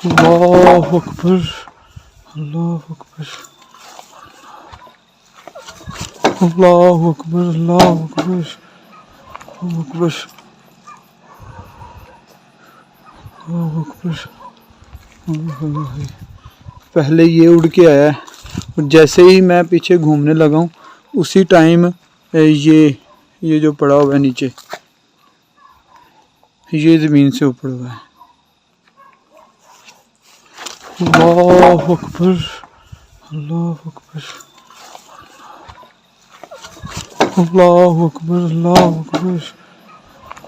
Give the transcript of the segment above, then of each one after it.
اللہ اکبر اللہ اکبر اللہ اکبر اللہ اکبر اللہ اکبر اللہ اکبر۔ پہلے یہ اڑ کے آیا ہے اور جیسے ہی میں پیچھے گھومنے لگا ہوں اسی ٹائم یہ جو پڑا ہوا ہے نیچے یہ زمین سے اوپر ہوا ہے۔ اللہ اکبر اللہ اکبر اللہ اکبر اللہ اکبر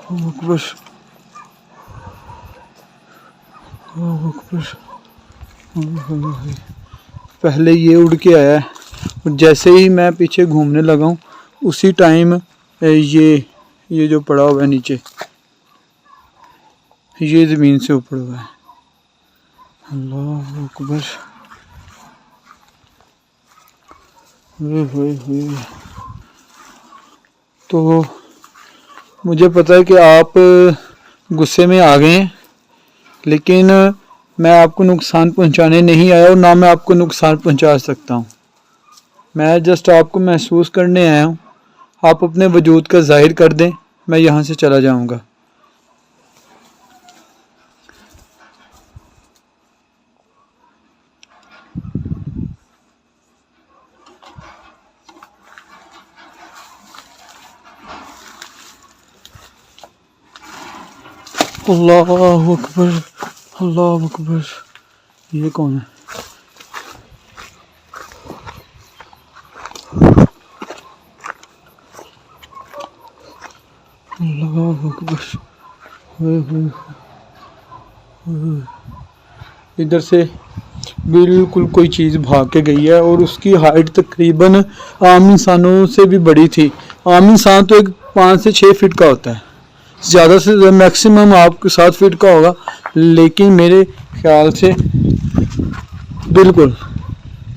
اللہ اکبر اللہ اکبر۔ پہلے یہ اڑ کے آیا ہے اور جیسے ہی میں پیچھے گھومنے لگا ہوں اسی ٹائم یہ جو پڑا ہوا ہے نیچے یہ زمین سے اوپر ہوا ہے۔ اللہ اکبر۔ تو مجھے پتہ ہے کہ آپ غصے میں آ گئے ہیں، لیکن میں آپ کو نقصان پہنچانے نہیں آیا اور نہ میں آپ کو نقصان پہنچا سکتا ہوں۔ میں جسٹ آپ کو محسوس کرنے آیا ہوں۔ آپ اپنے وجود کا ظاہر کر دیں، میں یہاں سے چلا جاؤں گا۔ اللہ اکبر اللہ اکبر۔ یہ کون ہے؟ اللہ اکبر۔ ادھر سے بالکل کوئی چیز بھاگ کے گئی ہے اور اس کی ہائٹ تقریباً عام انسانوں سے بھی بڑی تھی۔ عام انسان تو ایک 5 سے 6 فٹ کا ہوتا ہے، زیادہ سے زیادہ میکسیمم آپ کو 7 فٹ کا ہوگا، لیکن میرے خیال سے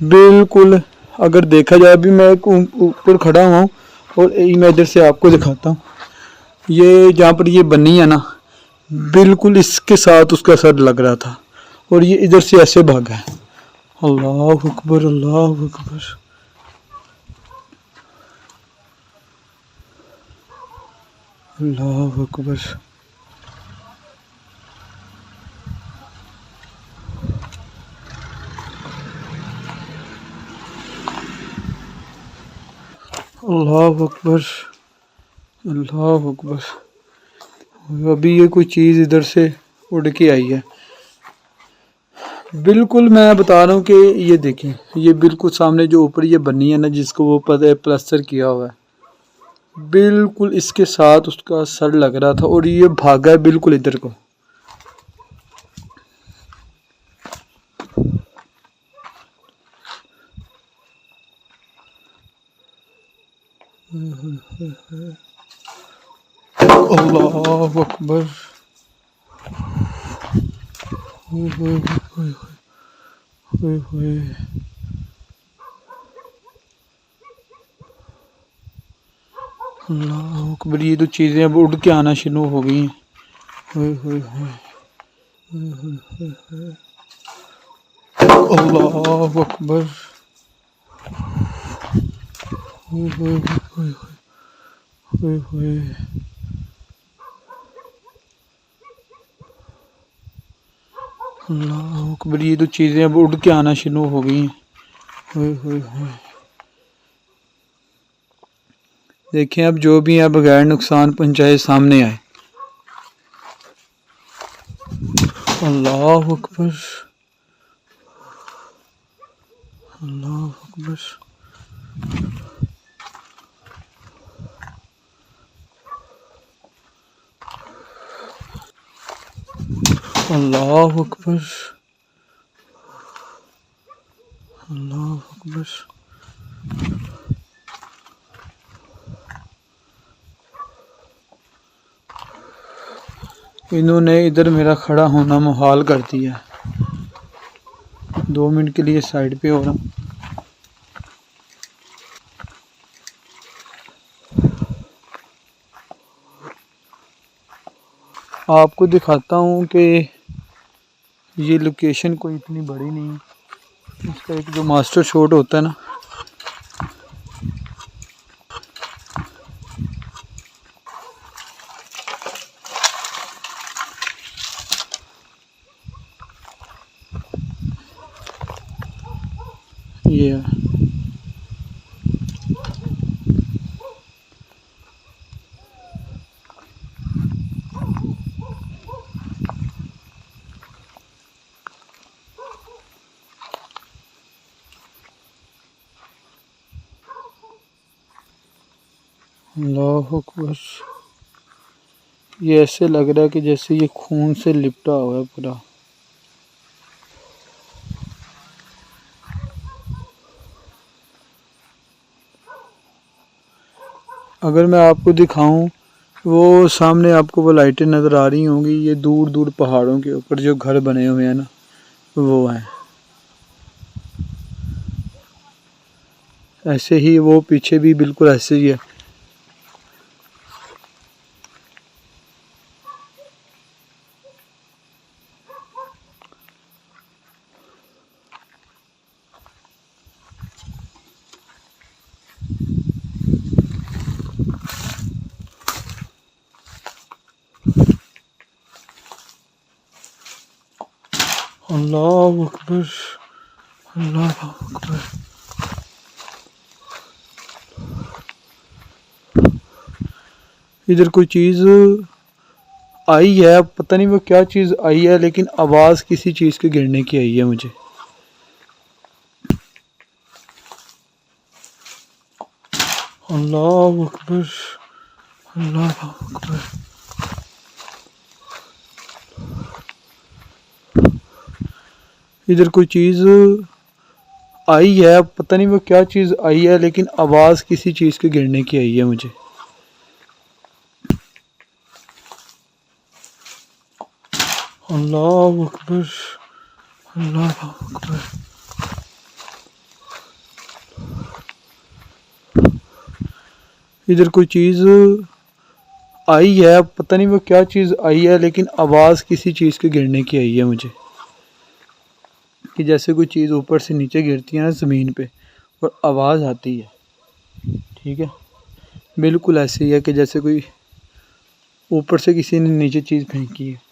بالکل اگر دیکھا جائے، ابھی میں اوپر کھڑا ہوا ہوں اور میں ادھر سے آپ کو دکھاتا ہوں، یہ جہاں پر یہ بنی ہے نا، بالکل اس کے ساتھ اس کا سر لگ رہا تھا اور یہ ادھر سے ایسے بھاگا ہے۔ اللہ اکبر اللہ اکبر۔ اللہ اکبر۔ اللہ اکبر اللہ اکبر۔ ابھی یہ کوئی چیز ادھر سے اڑ کے آئی ہے، بالکل میں بتا رہا ہوں کہ یہ دیکھیں، یہ بالکل سامنے جو اوپر یہ بنی ہے نا، جس کو وہ پلسٹر کیا ہوا ہے، بالکل اس کے ساتھ اس کا سر لگ رہا تھا اور یہ بھاگا ہے بالکل ادھر کو۔ اللہ اکبر۔ اللہ اکبر۔ یہ تو چیزیں اب اڑ کے آنا شروع ہو گئی ہیں۔ اللہ اکبر۔ اللہ اکبر۔ یہ تو چیزیں اب اڑ کے آنا شروع ہو گئی ہیں۔ دیکھیں اب جو بھی ہے بغیر نقصان پہنچائے سامنے آئے۔ اللہ اکبر اللہ اکبر۔ اللہ اکبر اللہ اکبر۔ انہوں نے ادھر میرا کھڑا ہونا محال کر دیا۔ 2 منٹ کے لیے سائڈ پہ ہو رہا ہوں۔ آپ کو دکھاتا ہوں کہ یہ لوکیشن کوئی اتنی بڑی نہیں ہے، اس کا ایک جو ماسٹر شاٹ ہوتا ہے نا، یہ ہے۔ اللہ اکبر، یہ ایسے لگ رہا ہے کہ جیسے یہ خون سے لپٹا ہوا ہے پورا۔ اگر میں آپ کو دکھاؤں، وہ سامنے آپ کو وہ لائٹیں نظر آ رہی ہوں گی، یہ دور دور پہاڑوں کے اوپر جو گھر بنے ہوئے ہیں نا، وہ ہیں۔ ایسے ہی وہ پیچھے بھی بالکل ایسے ہی ہے۔ اللہ اکبر، اللہ اکبر۔ ادھر کوئی چیز آئی ہے، پتہ نہیں وہ کیا چیز آئی ہے، لیکن آواز کسی چیز کے گرنے کی آئی ہے مجھے۔ اللہ اکبر، اللہ اکبر۔ ادھر کوئی چیز آئی ہے، پتہ نہیں وہ کیا چیز آئی ہے، لیکن آواز کسی چیز کے گرنے کی آئی ہے مجھے۔ اللہ اکبر، اللہ اکبر۔ ادھر کوئی چیز آئی ہے، پتہ نہیں وہ کیا چیز آئی ہے، لیکن آواز کسی چیز کے گرنے کی آئی ہے مجھے، کہ جیسے کوئی چیز اوپر سے نیچے گرتی ہے نا زمین پہ اور آواز آتی ہے، ٹھیک ہے، بالکل ایسے ہی ہے کہ جیسے کوئی اوپر سے کسی نے نیچے چیز پھینکی ہے۔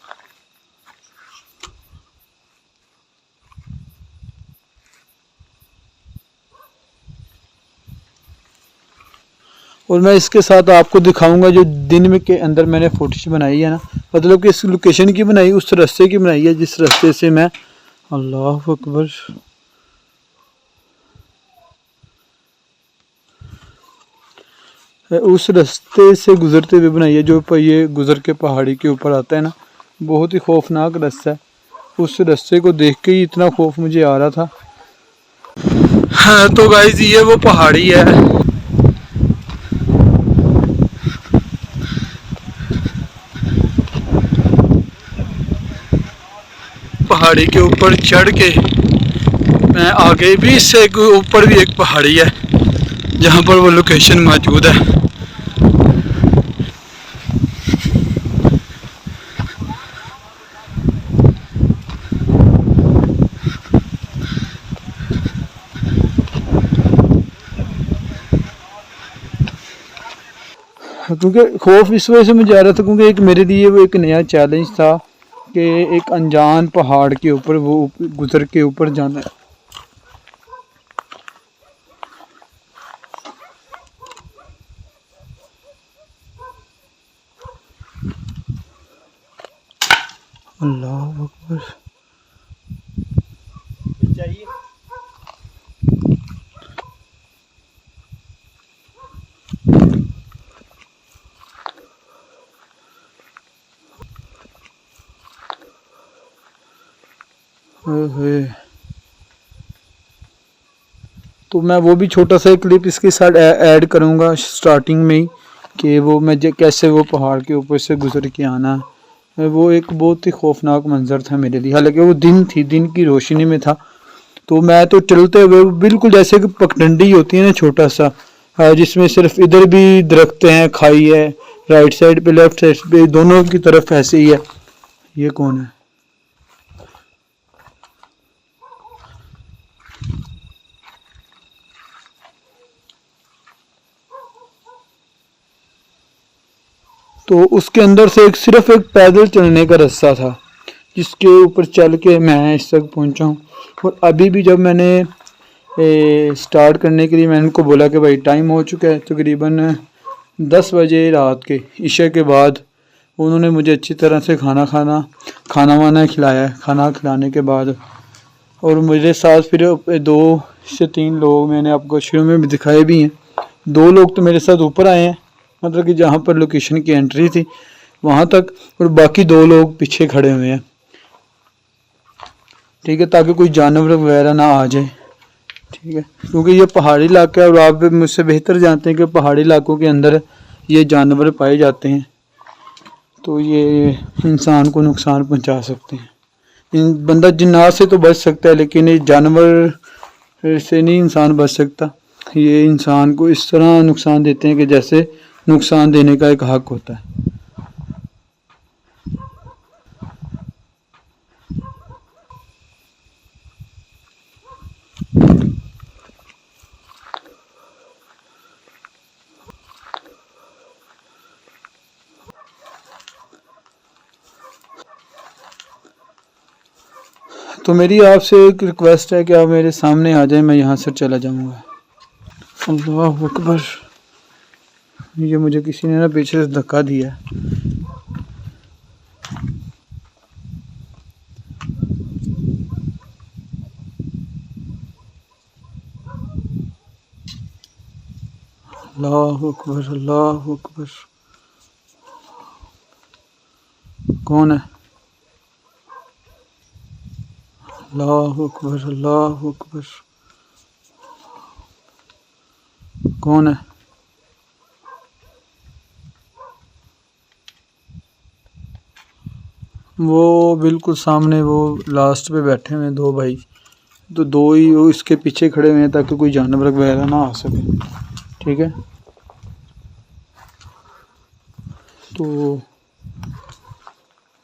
اور میں اس کے ساتھ آپ کو دکھاؤں گا جو دن میں کے اندر میں نے فوٹیج بنائی ہے نا، مطلب کہ اس لوکیشن کی بنائی، اس رستے کی بنائی ہے جس رستے سے میں، اللہ اکبر، اس رستے سے گزرتے ہوئے بنائی ہے جو یہ گزر کے پہاڑی کے اوپر آتا ہے نا، بہت ہی خوفناک رستہ ہے۔ اس رستے کو دیکھ کے ہی اتنا خوف مجھے آ رہا تھا۔ ہاں تو گائز یہ وہ پہاڑی ہے، پہاڑی کے اوپر چڑھ کے میں آگے بھی، اس سے اوپر بھی ایک پہاڑی ہے جہاں پر وہ لوکیشن موجود ہے۔ کیونکہ خوف اس وجہ سے مجھے آ رہا تھا کیونکہ ایک میرے لیے وہ ایک نیا چیلنج تھا کہ ایک انجان پہاڑ کے اوپر وہ گزر کے اوپر جانا ہے۔ اللہ اکبر، تو میں وہ بھی چھوٹا سا کلپ اس کے ساتھ ایڈ کروں گا سٹارٹنگ میں ہی، کہ وہ میں کیسے وہ پہاڑ کے اوپر سے گزر کے آنا ہے۔ وہ ایک بہت ہی خوفناک منظر تھا میرے لیے، حالانکہ وہ دن تھی، دن کی روشنی میں تھا، تو میں تو چلتے ہوئے بالکل جیسے کہ پگڈنڈی ہوتی ہے نا چھوٹا سا، جس میں صرف ادھر بھی درخت ہیں، کھائی ہے، رائٹ سائڈ پہ لیفٹ سائڈ پہ دونوں کی طرف ایسے ہی ہے۔ یہ کون ہے؟ تو اس کے اندر سے صرف ایک پیدل چلنے کا راستہ تھا جس کے اوپر چل کے میں اس تک پہنچا ہوں. اور ابھی بھی جب میں نے سٹارٹ کرنے کے لیے میں نے ان کو بولا کہ بھائی ٹائم ہو چکا ہے تقریباً 10 بجے رات کے عشاء کے بعد، انہوں نے مجھے اچھی طرح سے کھانا وانا کھلایا ہے. کھانا کھلانے کے بعد اور میرے ساتھ پھر 2 سے 3 لوگ میں نے آپ کو شروع میں بھی دکھائے بھی ہیں. 2 لوگ تو میرے ساتھ اوپر آئے ہیں، مطلب کہ جہاں پر لوکیشن کی انٹری تھی وہاں تک، اور باقی 2 لوگ پیچھے کھڑے ہوئے ہیں. ٹھیک ہے، تاکہ کوئی جانور وغیرہ نہ آ جائے. ٹھیک ہے، کیونکہ یہ پہاڑی علاقہ ہے اور آپ مجھ سے بہتر جانتے ہیں کہ پہاڑی علاقوں کے اندر یہ جانور پائے جاتے ہیں تو یہ انسان کو نقصان پہنچا سکتے ہیں. بندہ جنات سے تو بچ سکتا ہے لیکن یہ جانور سے نہیں انسان بچ سکتا. یہ انسان کو اس طرح نقصان دیتے ہیں کہ جیسے نقصان دینے کا ایک حق ہوتا ہے. تو میری آپ سے ایک ریکویسٹ ہے کہ آپ میرے سامنے آ جائیں، میں یہاں سے چلا جاؤں گا. اللہ اکبر، یہ مجھے کسی نے نا پیچھے سے دھکا دیا. اللہ اکبر، اللہ اکبر. کون ہے؟ اللہ اکبر، اللہ اکبر. کون ہے؟ وہ بالکل سامنے، وہ لاسٹ پہ بیٹھے ہوئے ہیں 2 بھائی، تو 2 ہی وہ اس کے پیچھے کھڑے ہوئے ہیں تاکہ کوئی جانور وغیرہ نہ آ سکے. ٹھیک ہے، تو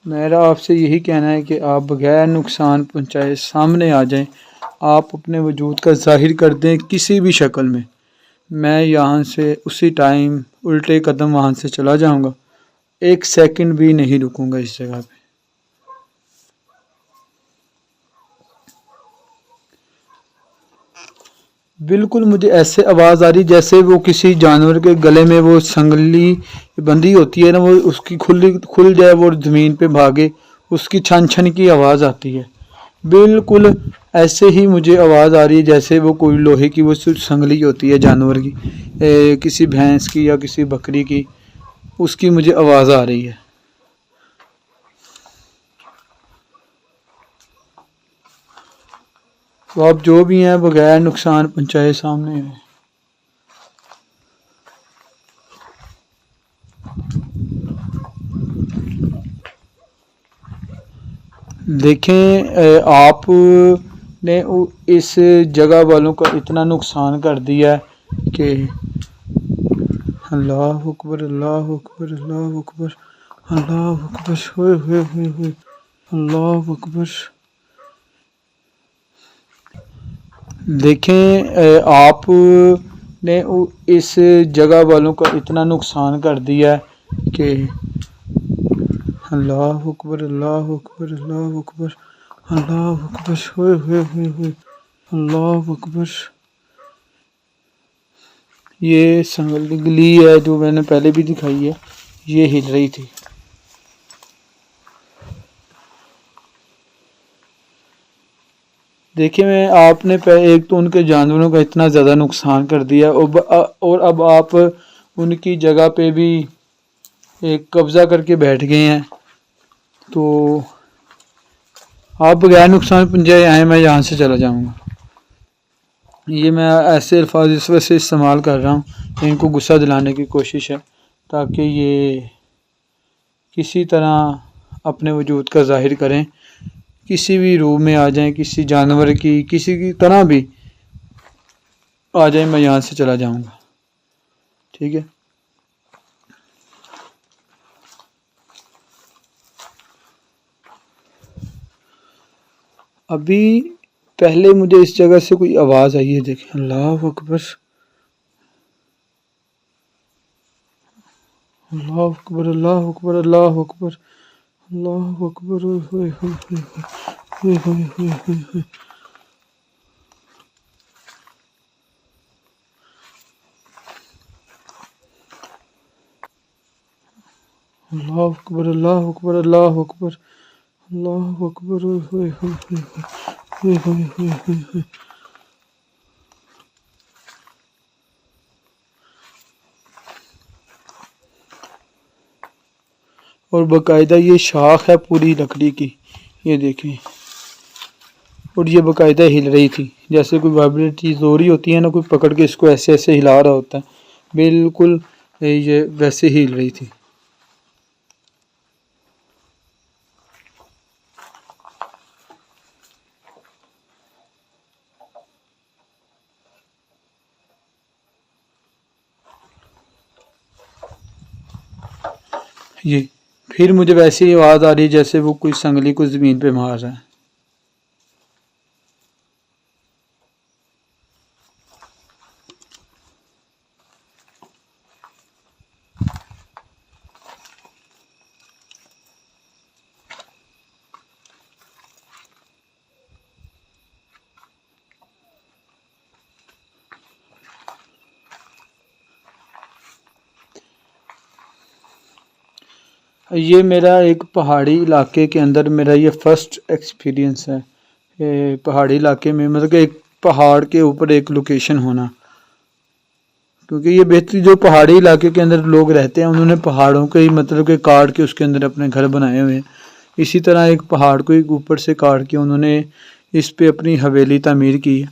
میرا آپ سے یہی کہنا ہے کہ آپ بغیر نقصان پہنچائے سامنے آ جائیں. آپ اپنے وجود کا ظاہر کر دیں کسی بھی شکل میں. میں یہاں سے اسی ٹائم الٹے قدم وہاں سے چلا جاؤں گا، 1 سیکنڈ بھی نہیں رکوں گا اس جگہ پہ. بالکل مجھے ایسے آواز آ رہی جیسے وہ کسی جانور کے گلے میں وہ سنگلی بندھی ہوتی ہے نا، وہ اس کی کھل جائے، وہ زمین پہ بھاگے، اس کی چھن چھن کی آواز آتی ہے. بالکل ایسے ہی مجھے آواز آ رہی ہے جیسے وہ کوئی لوہے کی وہ سنگلی ہوتی ہے جانور کی، کسی بھینس کی یا کسی بکری کی، اس کی مجھے آواز آ رہی ہے. تو آپ جو بھی ہیں بغیر نقصان پہنچائے سامنے آئے. دیکھیں آپ نے اس جگہ والوں کا اتنا نقصان کر دیا ہے کہ اللہ اکبر، اللہ اکبر، اللہ اکبر، اللہ اکبر، ہوئے ہوئے ہوئے ہوئے، اللہ اکبر. دیکھیں آپ نے اس جگہ والوں کا اتنا نقصان کر دیا ہے کہ اللہ اکبر، اللہ اکبر، اللہ اکبر، اللہ اکبر، ہوئے ہوئے ہوئے ہوئے، اللہ اکبر. یہ سنگلی ہے جو میں نے پہلے بھی دکھائی ہے، یہ ہل رہی تھی. دیکھیں میں آپ نے ایک تو ان کے جانوروں کا اتنا زیادہ نقصان کر دیا اور اب آپ ان کی جگہ پہ بھی ایک قبضہ کر کے بیٹھ گئے ہیں. تو آپ بغیر نقصان پہنچائے آئیں، میں یہاں سے چلا جاؤں گا. یہ میں ایسے الفاظ اس وجہ سے استعمال کر رہا ہوں کہ ان کو غصہ دلانے کی کوشش ہے تاکہ یہ کسی طرح اپنے وجود کا ظاہر کریں، کسی بھی روح میں آ جائیں، کسی جانور کی کسی کی طرح بھی آ جائیں، میں یہاں سے چلا جاؤں گا. ٹھیک ہے، ابھی پہلے مجھے اس جگہ سے کوئی آواز آئی ہے، دیکھیں اللہ اکبر، اللہ اکبر اللہ اکبر اللہ اکبر اللہ اکبر، ہوئے ہوئے ہوئے ہوئے ہوئے ہوئے ہوئے ہوئے۔ اللہ اکبر اللہ اکبر اللہ اکبر اللہ اکبر، ہوئے ہوئے ہوئے ہوئے ہوئے ہوئے ہوئے ہوئے۔ اور باقاعدہ یہ شاخ ہے پوری لکڑی کی، یہ دیکھیں، اور یہ باقاعدہ ہل رہی تھی جیسے کوئی وائبریٹ چیز ہو رہی ہوتی ہے نا، کوئی پکڑ کے اس کو ایسے ایسے ہلا رہا ہوتا ہے، بالکل یہ ویسے ہی ہل رہی تھی۔ یہ پھر مجھے ویسے ہی آواز آ رہی ہے جیسے وہ کوئی سنگلی کو زمین پہ مار رہا ہے۔ یہ میرا ایک پہاڑی علاقے کے اندر میرا یہ فرسٹ ایکسپیرینس ہے، پہاڑی علاقے میں، مطلب کہ ایک پہاڑ کے اوپر ایک لوکیشن ہونا، کیونکہ یہ بہتری جو پہاڑی علاقے کے اندر لوگ رہتے ہیں انہوں نے پہاڑوں کے ہی مطلب کہ کاٹ کے اس کے اندر اپنے گھر بنائے ہوئے ہیں، اسی طرح ایک پہاڑ کو ایک اوپر سے کاٹ کے انہوں نے اس پہ اپنی حویلی تعمیر کی ہے،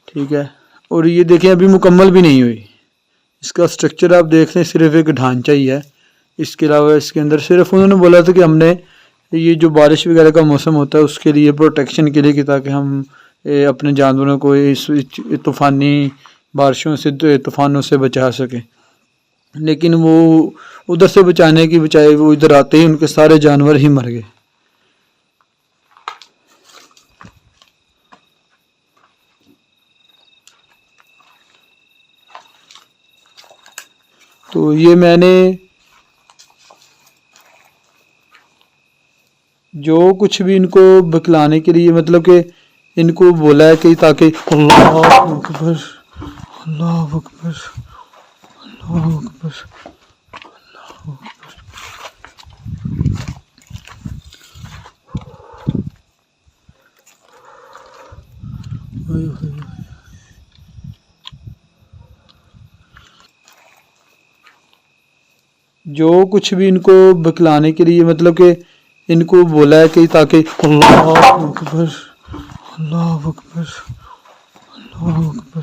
ٹھیک ہے۔ اور یہ دیکھیں ابھی مکمل بھی نہیں ہوئی، اس کا سٹرکچر آپ دیکھ لیں صرف ایک ڈھانچہ ہی ہے، اس کے علاوہ اس کے اندر صرف انہوں نے بولا تھا کہ ہم نے یہ جو بارش وغیرہ کا موسم ہوتا ہے اس کے لیے پروٹیکشن کے لیے کہ تاکہ ہم اپنے جانوروں کو اس طوفانی بارشوں سے طوفانوں سے بچا سکیں، لیکن وہ ادھر سے بچانے کی بجائے وہ ادھر آتے ہی ان کے سارے جانور ہی مر گئے۔ تو یہ میں نے جو کچھ بھی ان کو بکلانے کے لیے مطلب کہ ان کو بولا ہے کہ تاکہ اللہ اکبر اللہ اکبر اللہ اکبر اللہ اکبر۔ جو کچھ بھی ان کو بکلانے کے لیے مطلب کہ ان کو بولا ہے کہ تاکہ اللہ اکبر اللہ اکبر اللہ اکبر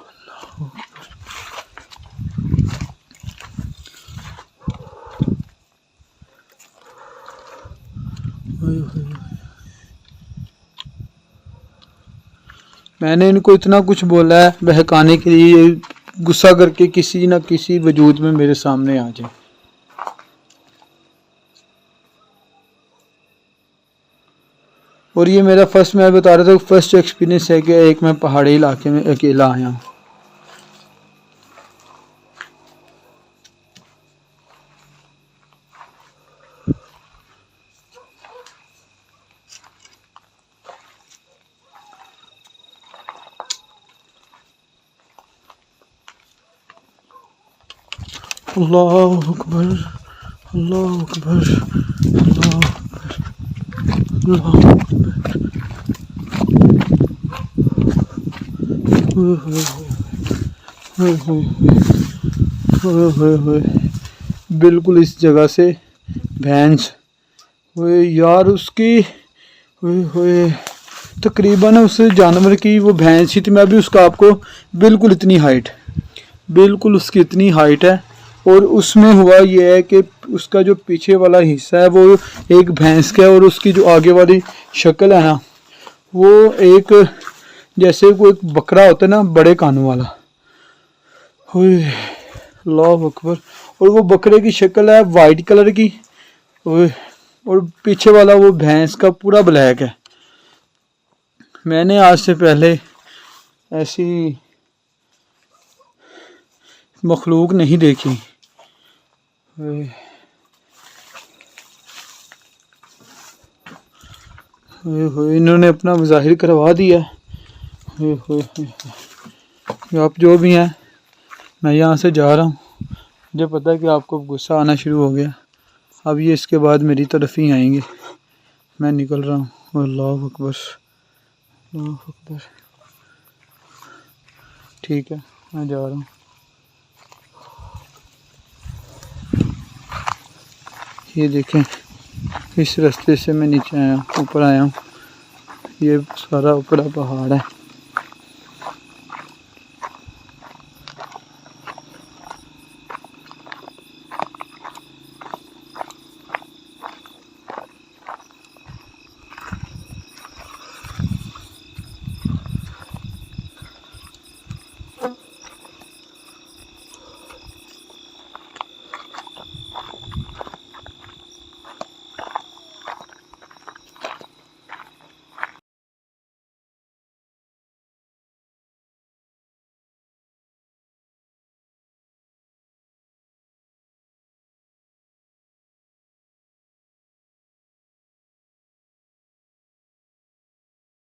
اللہ اکبر۔ میں نے ان کو اتنا کچھ بولا ہے بہکانے کے لیے غصہ کر کے کسی نہ کسی وجود میں میرے سامنے آ جائے۔ اور یہ میرا فرسٹ، میں بتا رہا تھا فرسٹ ایکسپیرینس ہے کہ ایک میں پہاڑی علاقے میں اکیلا آیا ہوں۔ اللہ اکبر اللہ اکبر اللہ اکبر اللہ اکبر۔ بالکل اس جگہ سے بھینس ہوئے یار، اس کی ہوئے تقریباً اس جانور کی وہ بھینس ہی تھی، میں بھی اس کا آپ کو بالکل اتنی ہائٹ، بالکل اس کی اتنی ہائٹ ہے، اور اس میں ہوا یہ ہے کہ اس کا جو پیچھے والا حصہ ہے وہ ایک بھینس کا ہے، اور اس کی جو آگے والی شکل ہے نا وہ ایک جیسے کوئی ایک بکرا ہوتا ہے نا بڑے کانوں والا، اللہ اکبر۔ اور وہ بکرے کی شکل ہے وائٹ کلر کی، اور پیچھے والا وہ بھینس کا پورا بلیک ہے۔ میں نے آج سے پہلے ایسی مخلوق نہیں دیکھی انہوں نے اپنا ظاہر کروا دیا. آپ جو بھی ہیں میں یہاں سے جا رہا ہوں. مجھے پتہ ہے کہ آپ کو غصہ آنا شروع ہو گیا. اب یہ اس کے بعد میری طرف ہی آئیں گے. میں نکل رہا ہوں. اللہ اکبر اللہ اکبر. ٹھیک ہے میں جا رہا ہوں. یہ دیکھیں اس راستے سے میں نیچے آیا ہوں, اوپر آیا ہوں. یہ سارا اوپر پہاڑ ہے.